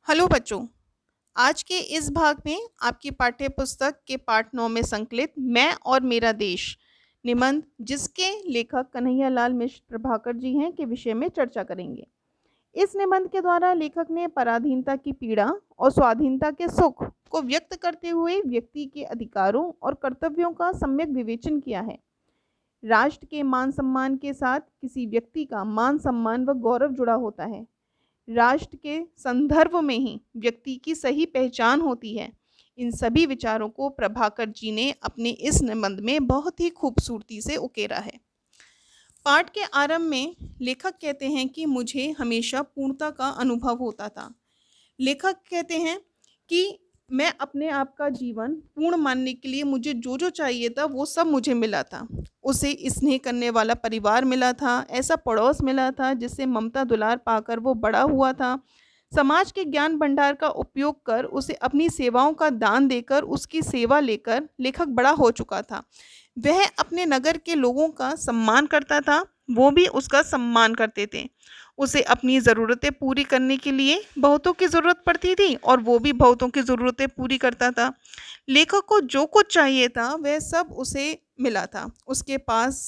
Hello बच्चों। आज के इस भाग में आपकी पाठ्य पुस्तक के पाठ 9 में संकलित मैं और मेरा देश निबंध, जिसके लेखक कन्हैयालाल मिश्र प्रभाकर जी हैं, के विषय में चर्चा करेंगे। इस निबंध के द्वारा लेखक ने पराधीनता की पीड़ा और स्वाधीनता के सुख को व्यक्त करते हुए व्यक्ति के अधिकारों और कर्तव्यों का सम्यक विवेचन किया है। राष्ट्र के मान सम्मान के साथ किसी व्यक्ति का मान सम्मान व गौरव जुड़ा होता है। राष्ट्र के संदर्भ में ही व्यक्ति की सही पहचान होती है। इन सभी विचारों को प्रभाकर जी ने अपने इस निबंध में बहुत ही खूबसूरती से उकेरा है। पाठ के आरंभ में लेखक कहते हैं कि मुझे हमेशा पूर्णता का अनुभव होता था। लेखक कहते हैं कि मैं अपने आप का जीवन पूर्ण मानने के लिए मुझे जो जो चाहिए था वो सब मुझे मिला था। उसे स्नेह करने वाला परिवार मिला था, ऐसा पड़ोस मिला था जिससे ममता दुलार पाकर वो बड़ा हुआ था। समाज के ज्ञान भंडार का उपयोग कर उसे अपनी सेवाओं का दान देकर उसकी सेवा लेकर लेखक बड़ा हो चुका था। वह अपने नगर के लोगों का सम्मान करता था, वो भी उसका सम्मान करते थे। उसे अपनी ज़रूरतें पूरी करने के लिए बहुतों की ज़रूरत पड़ती थी और वो भी बहुतों की ज़रूरतें पूरी करता था। लेखक को जो कुछ चाहिए था वह सब उसे मिला था। उसके पास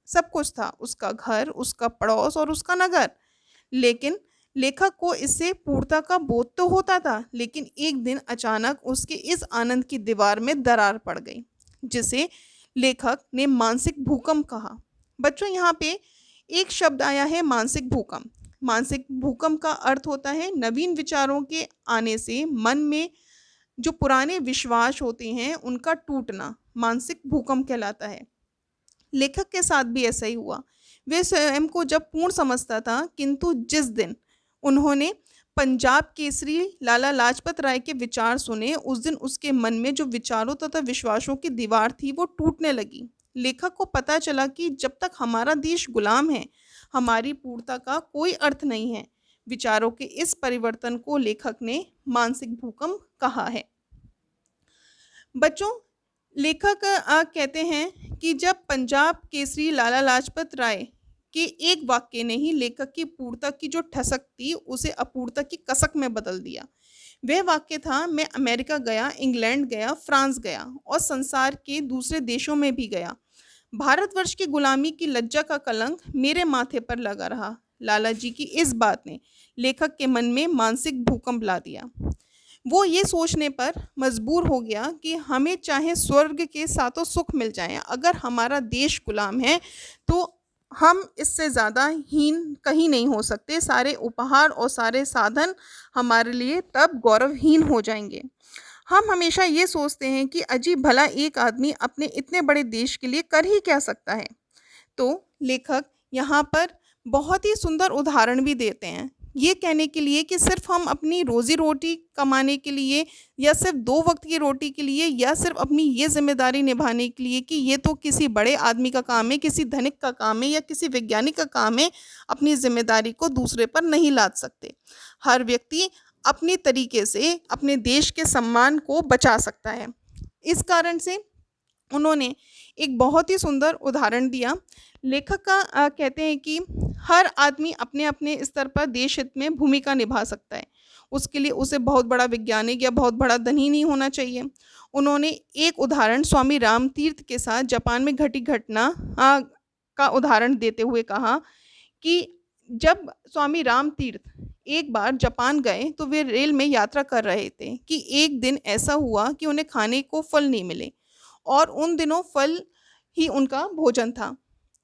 सब कुछ था, उसका घर, उसका पड़ोस और उसका नगर। लेकिन लेखक को इससे पूर्णता का बोध तो होता था, लेकिन एक दिन अचानक उसके इस आनंद की दीवार में दरार पड़ गई, जिसे लेखक ने मानसिक भूकंप कहा। बच्चों, यहाँ पे एक शब्द आया है, मानसिक भूकंप। मानसिक भूकंप का अर्थ होता है नवीन विचारों के आने से मन में जो पुराने विश्वास होते हैं उनका टूटना मानसिक भूकंप कहलाता है। लेखक के साथ भी ऐसा ही हुआ। वे स्वयं को जब पूर्ण समझता था, किंतु जिस दिन उन्होंने पंजाब केसरी लाला लाजपत राय के विचार सुने, उस दिन उसके मन में जो विचारों तथा विश्वासों की दीवार थी वो टूटने लगी। लेखक को पता चला कि जब तक हमारा देश गुलाम है, हमारी पूर्णता का कोई अर्थ नहीं है। विचारों के इस परिवर्तन को लेखक ने मानसिक भूकंप कहा है। बच्चों, लेखक कहते हैं कि जब पंजाब केसरी लाला लाजपत राय के एक वाक्य ने ही लेखक की पूर्णता की जो ठसक थी उसे अपूर्णता की कसक में बदल दिया। वह वाक्य था, मैं अमेरिका गया, इंग्लैंड गया, फ्रांस गया और संसार के दूसरे देशों में भी गया। भारतवर्ष की गुलामी की लज्जा का कलंक मेरे माथे पर लगा रहा। लाला जी की इस बात ने लेखक के मन में मानसिक भूकंप ला दिया। वो ये सोचने पर मजबूर हो गया कि हमें चाहे स्वर्ग के सातों सुख मिल जाएं, अगर हमारा देश गुलाम है तो हम इससे ज़्यादा हीन कहीं नहीं हो सकते। सारे उपहार और सारे साधन हमारे लिए तब गौरवहीन हो जाएंगे। हम हमेशा ये सोचते हैं कि अजीब भला एक आदमी अपने इतने बड़े देश के लिए कर ही क्या सकता है। तो लेखक यहाँ पर बहुत ही सुंदर उदाहरण भी देते हैं, ये कहने के लिए कि सिर्फ हम अपनी रोजी रोटी कमाने के लिए या सिर्फ 2 वक्त की रोटी के लिए या सिर्फ अपनी ये जिम्मेदारी निभाने के लिए कि ये तो किसी बड़े आदमी का काम है, किसी धनिक का काम है या किसी वैज्ञानिक का काम है, अपनी जिम्मेदारी को दूसरे पर नहीं लाद सकते। हर व्यक्ति अपने तरीके से अपने देश के सम्मान को बचा सकता है। इस कारण से उन्होंने एक बहुत ही सुंदर उदाहरण दिया। लेखक का कहते हैं कि हर आदमी अपने अपने स्तर पर देश हित में भूमिका निभा सकता है। उसके लिए उसे बहुत बड़ा वैज्ञानिक या बहुत बड़ा धनी नहीं होना चाहिए। उन्होंने एक उदाहरण स्वामी रामतीर्थ के साथ जापान में घटी घटना का उदाहरण देते हुए कहा कि जब स्वामी रामतीर्थ एक बार जापान गए तो वे रेल में यात्रा कर रहे थे कि एक दिन ऐसा हुआ कि उन्हें खाने को फल नहीं मिले और उन दिनों फल ही उनका भोजन था।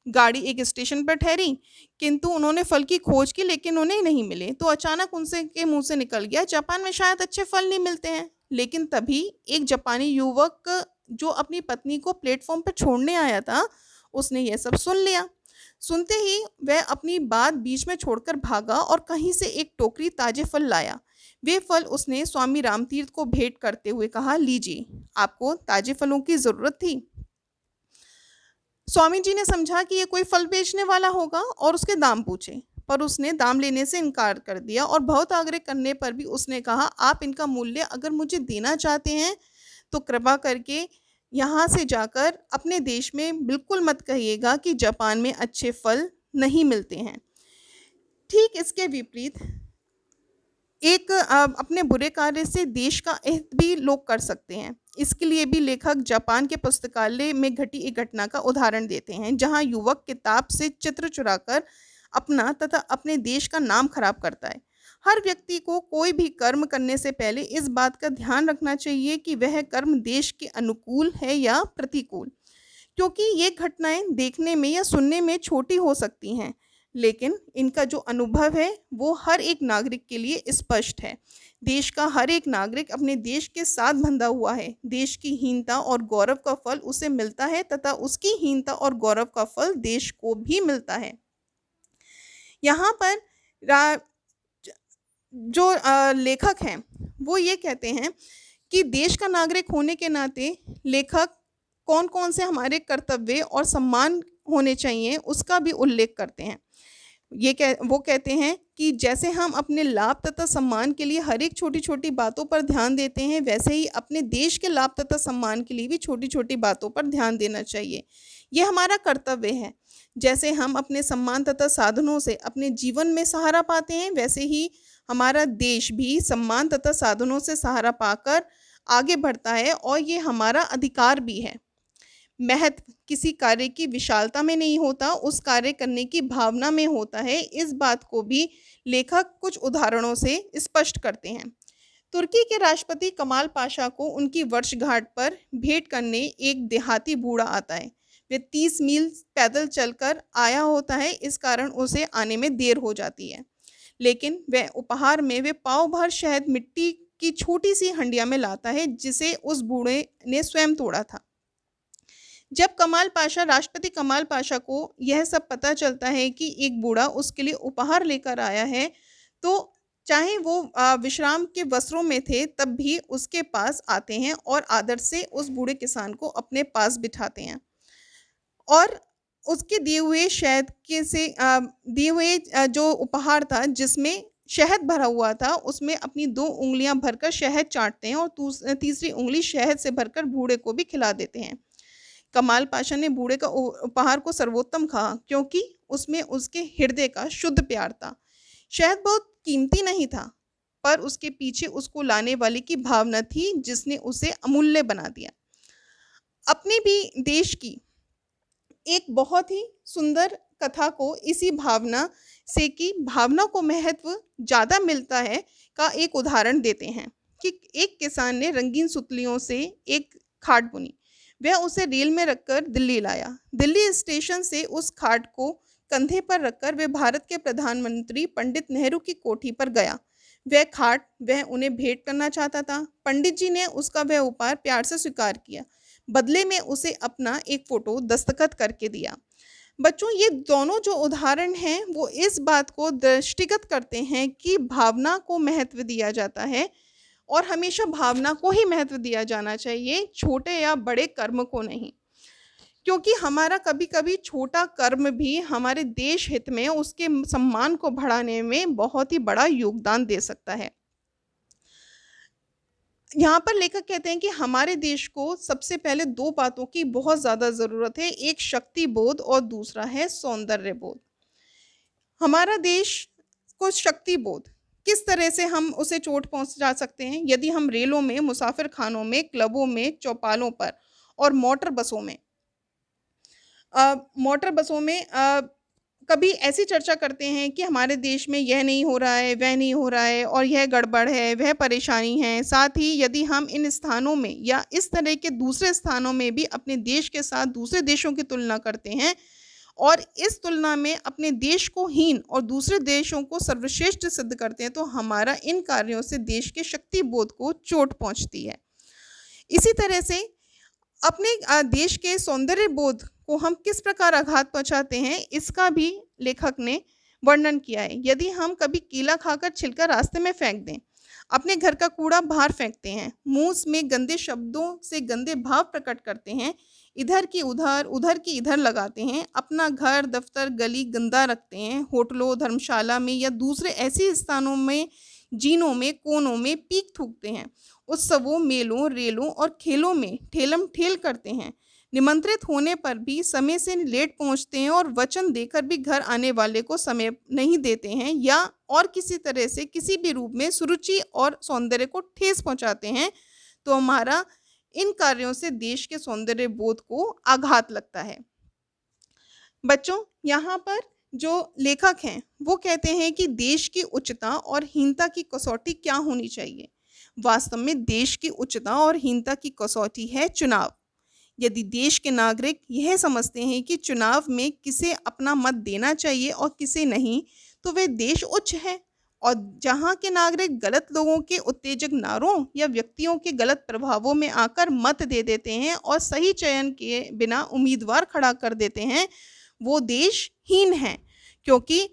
गाड़ी एक स्टेशन पर ठहरी, किंतु उन्होंने फल की खोज की लेकिन उन्हें नहीं मिले। तो अचानक उनसे के मुंह से निकल गया, जापान में शायद अच्छे फल नहीं मिलते हैं। लेकिन तभी एक जापानी युवक जो अपनी पत्नी को प्लेटफॉर्म पर छोड़ने आया था, उसने यह सब सुन लिया। सुनते ही वह अपनी बात बीच में छोड़कर भागा और कहीं से एक टोकरी ताजे फल लाया। वे फल उसने स्वामी रामतीर्थ को भेंट करते हुए कहा, लीजिए, आपको ताजे फलों की जरूरत थी। स्वामी जी ने समझा कि ये कोई फल बेचने वाला होगा और उसके दाम पूछे, पर उसने दाम लेने से इनकार कर दिया और बहुत आग्रह करने पर भी उसने कहा, आप इनका मूल्य अगर मुझे देना चाहते हैं तो कृपा करके यहाँ से जाकर अपने देश में बिल्कुल मत कहिएगा कि जापान में अच्छे फल नहीं मिलते हैं। ठीक इसके विपरीत एक अपने बुरे कार्य से देश का हित भी लोग कर सकते हैं। इसके लिए भी लेखक जापान के पुस्तकालय में घटी एक घटना का उदाहरण देते हैं, जहां युवक किताब से चित्र चुराकर अपना तथा अपने देश का नाम खराब करता है। हर व्यक्ति को कोई भी कर्म करने से पहले इस बात का ध्यान रखना चाहिए कि वह कर्म देश के अनुकूल है या प्रतिकूल, क्योंकि ये घटनाएं देखने में या सुनने में छोटी हो सकती हैं, लेकिन इनका जो अनुभव है वो हर एक नागरिक के लिए स्पष्ट है। देश का हर एक नागरिक अपने देश के साथ बंधा हुआ है। देश की हीनता और गौरव का फल उसे मिलता है तथा उसकी हीनता और गौरव का फल देश को भी मिलता है। यहाँ पर रा- जो लेखक हैं वो ये कहते हैं कि देश का नागरिक होने के नाते लेखक कौन कौन से हमारे कर्तव्य और सम्मान होने चाहिए उसका भी उल्लेख करते हैं। वो कहते हैं कि जैसे हम अपने लाभ तथा सम्मान के लिए हर एक छोटी छोटी बातों पर ध्यान देते हैं, वैसे ही अपने देश के लाभ तथा सम्मान के लिए भी छोटी छोटी बातों पर ध्यान देना चाहिए। यह हमारा कर्तव्य है। जैसे हम अपने सम्मान तथा साधनों से अपने जीवन में सहारा पाते हैं, वैसे ही हमारा देश भी सम्मान तथा साधनों से सहारा पाकर आगे बढ़ता है, और ये हमारा अधिकार भी है। महत्व किसी कार्य की विशालता में नहीं होता, उस कार्य करने की भावना में होता है। इस बात को भी लेखक कुछ उदाहरणों से स्पष्ट करते हैं। तुर्की के राष्ट्रपति कमाल पाशा को उनकी वर्षगांठ पर भेंट करने एक देहाती बूढ़ा आता है। वे 30 मील पैदल चलकर आया होता है, इस कारण उसे आने में देर हो जाती है। लेकिन वह उपहार में वे पाव भर शहद मिट्टी की छोटी सी हंडिया में लाता है, जिसे उस बूढ़े ने स्वयं तोड़ा था। जब राष्ट्रपति कमाल पाशा को यह सब पता चलता है कि एक बूढ़ा उसके लिए उपहार लेकर आया है, तो चाहे वो विश्राम के वस्त्रों में थे, तब भी उसके पास आते हैं और आदर से उस बूढ़े किसान को अपने पास बिठाते हैं और उसके दिए हुए जो उपहार था जिसमें शहद भरा हुआ था, उसमें अपनी 2 उंगलियां भरकर शहद चाटते हैं और तीसरी उंगली शहद से भरकर बूढ़े को भी खिला देते हैं। कमाल पाशा ने बूढ़े का उपहार को सर्वोत्तम कहा, क्योंकि उसमें उसके हृदय का शुद्ध प्यार था। शहद बहुत कीमती नहीं था, पर उसके पीछे उसको लाने वाले की भावना थी, जिसने उसे अमूल्य बना दिया। अपने भी देश की एक बहुत ही सुंदर कथा को इसी भावना से कि भावना को महत्व ज़्यादा मिलता है का एक उदाहरण देते हैं कि एक किसान ने रंगीन सुतलियों से एक खाट बुनी। वह उसे रेल में रखकर दिल्ली लाया। दिल्ली स्टेशन से उस खाट को कंधे पर रखकर वह भारत के प्रधानमंत्री पंडित नेहरू की कोठी पर गया। वह उन्हें भेंट करना चाहता था। पंडित जी ने उसका वह उपहार प्यार से स्वीकार किया। बदले में उसे अपना एक फोटो दस्तखत करके दिया। बच्चों, ये दोनों जो उदाहरण हैं वो इस बात को दृष्टिगत करते हैं कि भावना को महत्व दिया जाता है और हमेशा भावना को ही महत्व दिया जाना चाहिए, छोटे या बड़े कर्म को नहीं। क्योंकि हमारा कभी कभी छोटा कर्म भी हमारे देश हित में उसके सम्मान को बढ़ाने में बहुत ही बड़ा योगदान दे सकता है। यहाँ पर लेखक कहते हैं कि हमारे देश को सबसे पहले 2 बातों की बहुत ज़्यादा ज़रूरत है, एक शक्ति बोध और दूसरा है सौंदर्य बोध। हमारा देश को शक्ति बोध किस तरह से हम उसे चोट पहुंचा सकते हैं? यदि हम रेलों में, मुसाफिर खानों में, क्लबों में, चौपालों पर और मोटर बसों में कभी ऐसी चर्चा करते हैं कि हमारे देश में यह नहीं हो रहा है, वह नहीं हो रहा है और यह गड़बड़ है, वह परेशानी है। साथ ही यदि हम इन स्थानों में या इस तरह के दूसरे स्थानों में भी अपने देश के साथ दूसरे देशों की तुलना करते हैं और इस तुलना में अपने देश को हीन और दूसरे देशों को सर्वश्रेष्ठ सिद्ध करते हैं, तो हमारा इन कार्यों से देश के शक्ति बोध को चोट पहुंचती है। इसी तरह से अपने देश के सौंदर्य बोध को हम किस प्रकार आघात पहुंचाते हैं, इसका भी लेखक ने वर्णन किया है। यदि हम कभी केला खाकर छिलका रास्ते में फेंक दें, अपने घर का कूड़ा बाहर फेंकते हैं, मुंह में गंदे शब्दों से गंदे भाव प्रकट करते हैं, इधर की उधर की इधर लगाते हैं, अपना घर, दफ्तर, गली गंदा रखते हैं, होटलों, धर्मशाला में या दूसरे ऐसे स्थानों में, जीनों में, कोनों में पीक थूकते हैं, उत्सवों, मेलों, रेलों और खेलों में ठेलम ठेल करते हैं, निमंत्रित होने पर भी समय से लेट पहुंचते हैं और वचन देकर भी घर आने वाले को समय नहीं देते हैं या और किसी तरह से किसी भी रूप में सुरुचि और सौंदर्य को ठेस पहुंचाते हैं, तो हमारा इन कार्यों से देश के सौंदर्य बोध को आघात लगता है। बच्चों, यहाँ पर जो लेखक हैं वो कहते हैं कि देश की उच्चता और हीनता की कसौटी क्या होनी चाहिए। वास्तव में देश की उच्चता और हीनता की कसौटी है चुनाव। यदि देश के नागरिक यह समझते हैं कि चुनाव में किसे अपना मत देना चाहिए और किसे नहीं, तो वे देश उच्च है। और जहाँ के नागरिक गलत लोगों के उत्तेजक नारों या व्यक्तियों के गलत प्रभावों में आकर मत दे देते हैं और सही चयन के बिना उम्मीदवार खड़ा कर देते हैं, वो देश हीन है। क्योंकि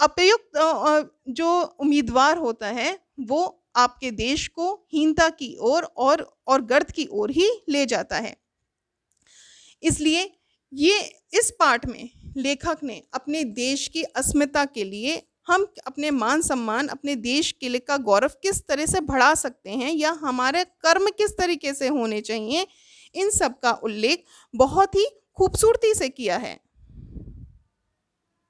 उपयुक्त जो उम्मीदवार होता है वो आपके देश को हीनता की ओर और गर्त की ओर ही ले जाता है। इसलिए ये इस पाठ में लेखक ने अपने देश की अस्मिता के लिए हम अपने मान सम्मान, अपने देश के लिए का गौरव किस तरह से बढ़ा सकते हैं या हमारे कर्म किस तरीके से होने चाहिए, इन सब का उल्लेख बहुत ही खूबसूरती से किया है।